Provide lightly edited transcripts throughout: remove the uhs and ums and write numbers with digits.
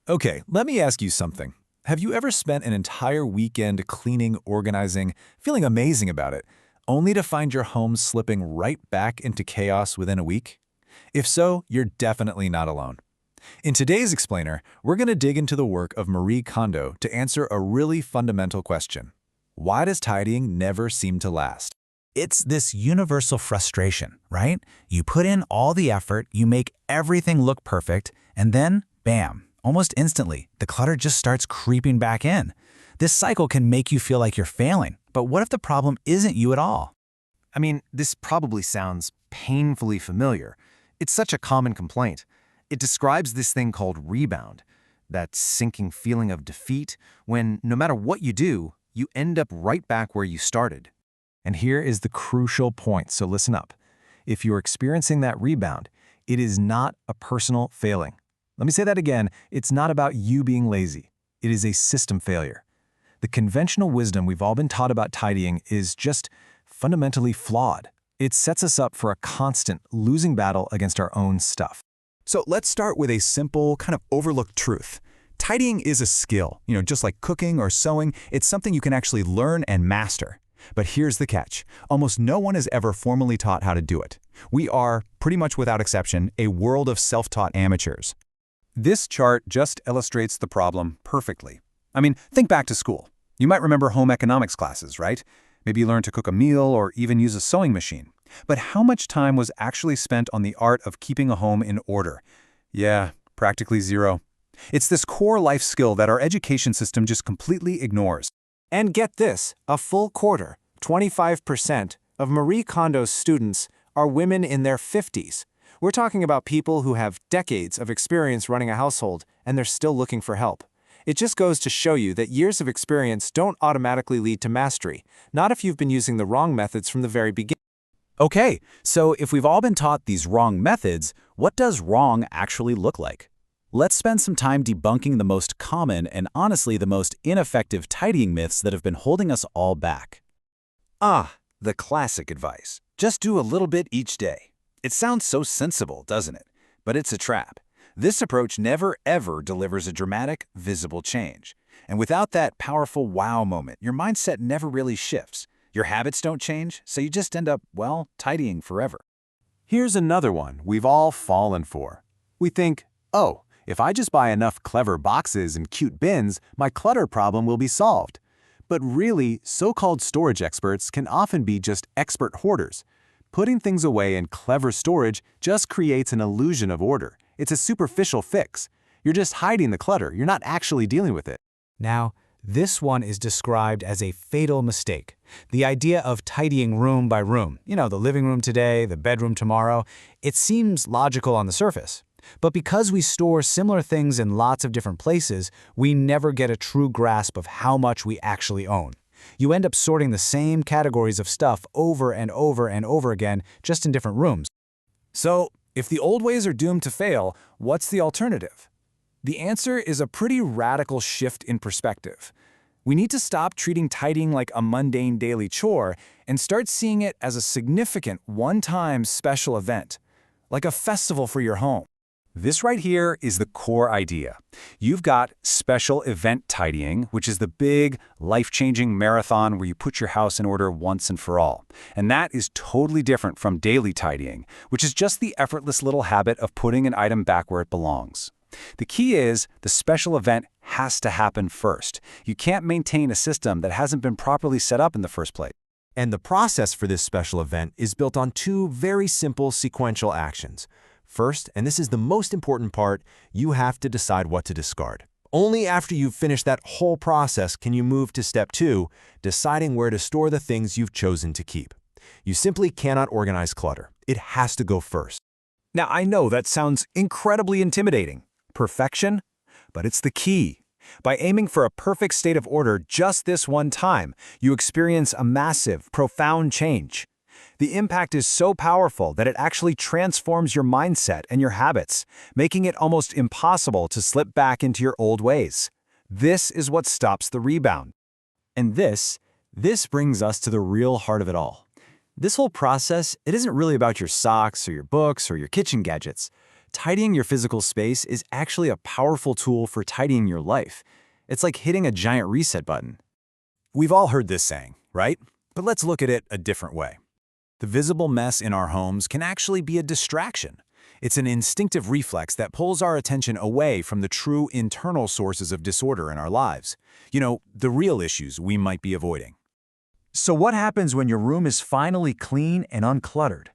Okay, let me ask you something. Have you ever spent an entire weekend cleaning, organizing, feeling amazing about it, only to find your home slipping right back into chaos within a week? If so, you're definitely not alone. In today's explainer, we're going to dig into the work of Marie Kondo to answer a really fundamental question. Why does tidying never seem to last? It's this universal frustration, right? You put in all the effort, you make everything look perfect, and then, bam, almost instantly, the clutter just starts creeping back in. This cycle can make you feel like you're failing, but what if the problem isn't you at all? I mean, this probably sounds painfully familiar. It's such a common complaint. It describes this thing called rebound, that sinking feeling of defeat when no matter what you do, you end up right back where you started. And here is the crucial point, so listen up. If you're experiencing that rebound, it is not a personal failing. Let me say that again, it's not about you being lazy. It is a system failure. The conventional wisdom we've all been taught about tidying is just fundamentally flawed. It sets us up for a constant losing battle against our own stuff. So let's start with a simple, kind of overlooked truth. Tidying is a skill. Just like cooking or sewing, it's something you can actually learn and master. But here's the catch. Almost no one is ever formally taught how to do it. We are, pretty much without exception, a world of self-taught amateurs. This chart just illustrates the problem perfectly. I mean, think back to school. You might remember home economics classes, right? Maybe you learned to cook a meal or even use a sewing machine. But how much time was actually spent on the art of keeping a home in order? Yeah, practically zero. It's this core life skill that our education system just completely ignores. And get this, a full quarter, 25%, of Marie Kondo's students are women in their 50s. We're talking about people who have decades of experience running a household, and they're still looking for help. It just goes to show you that years of experience don't automatically lead to mastery, not if you've been using the wrong methods from the very beginning. Okay, so if we've all been taught these wrong methods, what does wrong actually look like? Let's spend some time debunking the most common and honestly the most ineffective tidying myths that have been holding us all back. The classic advice. Just do a little bit each day. It sounds so sensible, doesn't it? But it's a trap. This approach never ever delivers a dramatic, visible change. And without that powerful wow moment, your mindset never really shifts. Your habits don't change, so you just end up, well, tidying forever. Here's another one we've all fallen for. We think, oh, if I just buy enough clever boxes and cute bins, my clutter problem will be solved. But really, so-called storage experts can often be just expert hoarders. Putting things away in clever storage just creates an illusion of order. It's a superficial fix. You're just hiding the clutter. You're not actually dealing with it. Now, this one is described as a fatal mistake. The idea of tidying room by room, the living room today, the bedroom tomorrow, it seems logical on the surface. But because we store similar things in lots of different places, we never get a true grasp of how much we actually own. You end up sorting the same categories of stuff over and over and over again, just in different rooms. So, if the old ways are doomed to fail, what's the alternative? The answer is a pretty radical shift in perspective. We need to stop treating tidying like a mundane daily chore and start seeing it as a significant, one-time special event, like a festival for your home. This right here is the core idea. You've got special event tidying, which is the big, life-changing marathon where you put your house in order once and for all. And that is totally different from daily tidying, which is just the effortless little habit of putting an item back where it belongs. The key is the special event has to happen first. You can't maintain a system that hasn't been properly set up in the first place. And the process for this special event is built on two very simple sequential actions. First, and this is the most important part, you have to decide what to discard. Only after you've finished that whole process can you move to step 2, deciding where to store the things you've chosen to keep. You simply cannot organize clutter. It has to go first. Now, I know that sounds incredibly intimidating. Perfection? But it's the key. By aiming for a perfect state of order just this one time, you experience a massive, profound change. The impact is so powerful that it actually transforms your mindset and your habits, making it almost impossible to slip back into your old ways. This is what stops the rebound. And this brings us to the real heart of it all. This whole process, it isn't really about your socks or your books or your kitchen gadgets. Tidying your physical space is actually a powerful tool for tidying your life. It's like hitting a giant reset button. We've all heard this saying, right? But let's look at it a different way. The visible mess in our homes can actually be a distraction. It's an instinctive reflex that pulls our attention away from the true internal sources of disorder in our lives. You know, the real issues we might be avoiding. So what happens when your room is finally clean and uncluttered?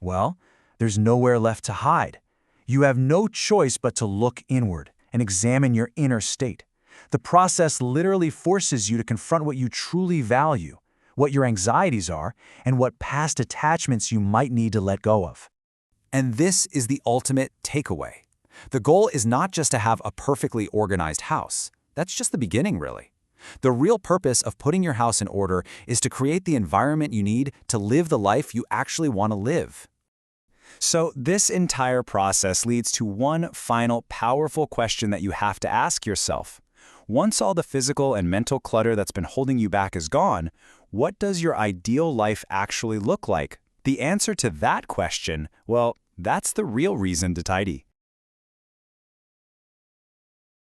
Well, there's nowhere left to hide. You have no choice but to look inward and examine your inner state. The process literally forces you to confront what you truly value, what your anxieties are, and what past attachments you might need to let go of. And this is the ultimate takeaway. The goal is not just to have a perfectly organized house. That's just the beginning, really. The real purpose of putting your house in order is to create the environment you need to live the life you actually want to live. So this entire process leads to one final powerful question that you have to ask yourself. Once all the physical and mental clutter that's been holding you back is gone, what does your ideal life actually look like? The answer to that question, well, that's the real reason to tidy.